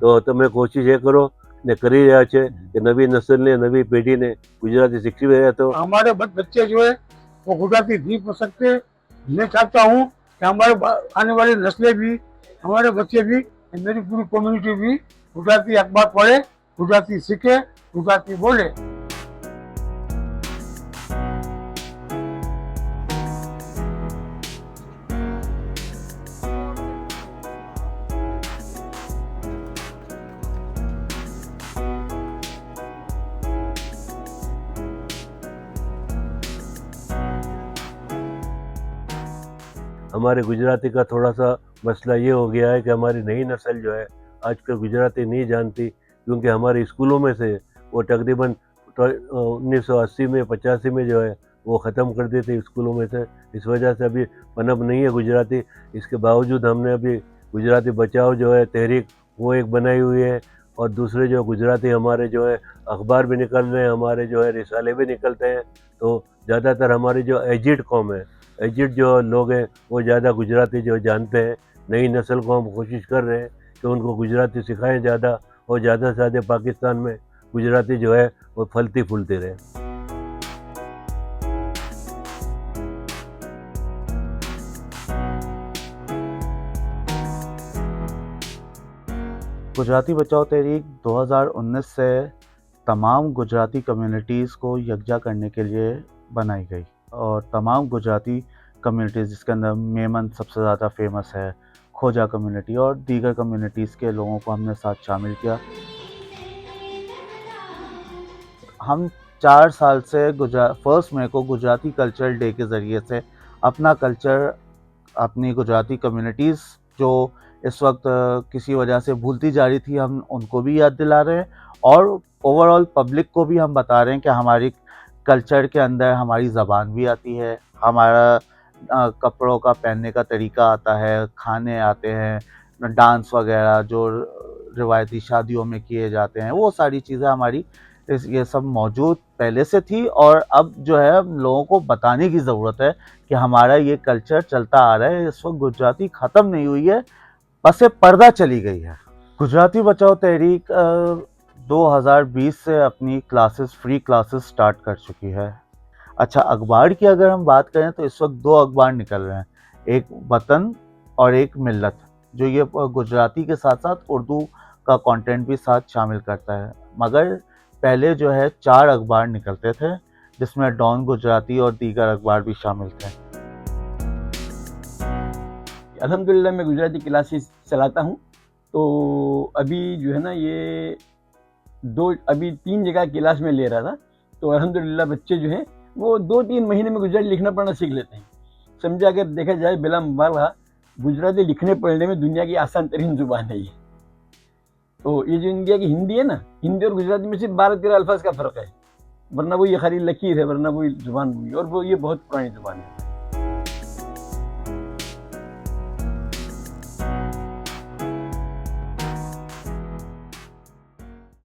તો તમે કોશિશ એ કરો ને કરી રહ્યા છે કે નવી નસલને નવી પેઢીને ગુજરાતી શીખવી રહ્યા तो हमारे बच्चे जो है वो गुजराती नहीं पढ़ सकते। मैं चाहता हूँ कि हमारे आने वाली नस्लें भी, हमारे बच्चे भी, मेरी पूरी कम्युनिटी भी गुजराती अखबार पढ़े, गुजराती सीखे, गुजराती बोले। हमारे गुजराती का थोड़ा सा मसला ये हो गया है कि हमारी नई नस्ल जो है आजकल गुजराती नहीं जानती, क्योंकि हमारे स्कूलों में से वो तकरीबन 1980 में 85 में जो है वो ख़त्म कर दी थी स्कूलों में से। इस वजह से अभी पनप नहीं है गुजराती। इसके बावजूद हमने अभी गुजराती बचाओ जो है तहरीक वो एक बनाई हुई है, और दूसरे जो गुजराती हमारे जो है अखबार भी निकल रहे हैं, हमारे जो है रिसाले भी निकलते हैं। तो ज़्यादातर हमारी जो एजिड कौम है, एजिड जो लोग हैं वो ज़्यादा गुजराती जो जानते हैं। नई नस्ल को हम कोशिश कर रहे हैं कि उनको गुजराती सिखाएं ज़्यादा, और ज़्यादा से ज़्यादा पाकिस्तान में गुजराती जो है वो फलती फूलती रहे। गुजराती बचाओ तहरीक 2019 से तमाम गुजराती कम्युनिटीज़ को यकजा करने के लिए बनाई गई, और तमाम गुजराती कम्युनिटीज़ जिसके अंदर मेमन सबसे ज़्यादा फेमस है, खोजा कम्युनिटी और दीगर कम्युनिटीज़ के लोगों को हमने साथ शामिल किया। हम 4 साल से 1 मई को गुजराती कल्चरल डे के ज़रिए से अपना कल्चर, अपनी गुजराती कम्युनिटीज़ जो इस वक्त किसी वजह से भूलती जा रही थी, हम उनको भी याद दिला रहे हैं, और ओवरऑल पब्लिक को भी हम बता रहे हैं कि हमारी कल्चर के अंदर हमारी ज़बान भी आती है, हमारा कपड़ों का पहनने का तरीका आता है, खाने आते हैं, डांस वगैरह जो रिवायती शादियों में किए जाते हैं, वो सारी चीज़ें हमारी ये सब मौजूद पहले से थी, और अब जो है लोगों को बताने की ज़रूरत है कि हमारा ये कल्चर चलता आ रहा है। इस वक्त गुजराती ख़त्म नहीं हुई है, बस पर्दा चली गई है। गुजराती बचाओ तहरीक 2020 से अपनी फ्री क्लासेस स्टार्ट कर चुकी है। अच्छा, अखबार की अगर हम बात करें तो इस वक्त 2 अखबार निकल रहे हैं, एक वतन और एक मिल्लत, जो ये गुजराती के साथ साथ उर्दू का कंटेंट भी साथ शामिल करता है। मगर पहले जो है 4 अखबार निकलते थे, जिसमें डॉन गुजराती और दीगर अखबार भी शामिल थे। अल्हम्दुलिल्लाह मैं गुजराती क्लासेस चलाता हूँ। तो अभी जो है ना ये अभी 3 जगह क्लास में ले रहा था, तो अल्हम्दुलिल्लाह बच्चे जो हैं वो 2-3 महीने में गुजराती लिखना पढ़ना सीख लेते हैं। समझा अगर देखा जाए बिला मुबालगा गुजराती लिखने पढ़ने में दुनिया की आसान तरीन ज़ुबान है ये। तो ये जो इंडिया की हिंदी है ना, हिंदी और गुजराती में सिर्फ 12-13 अल्फाज का फ़र्क है, वरना वो ये खाली लकीर है, वरना वो ज़ुबान हुई, और वो ये बहुत पुरानी ज़ुबान है।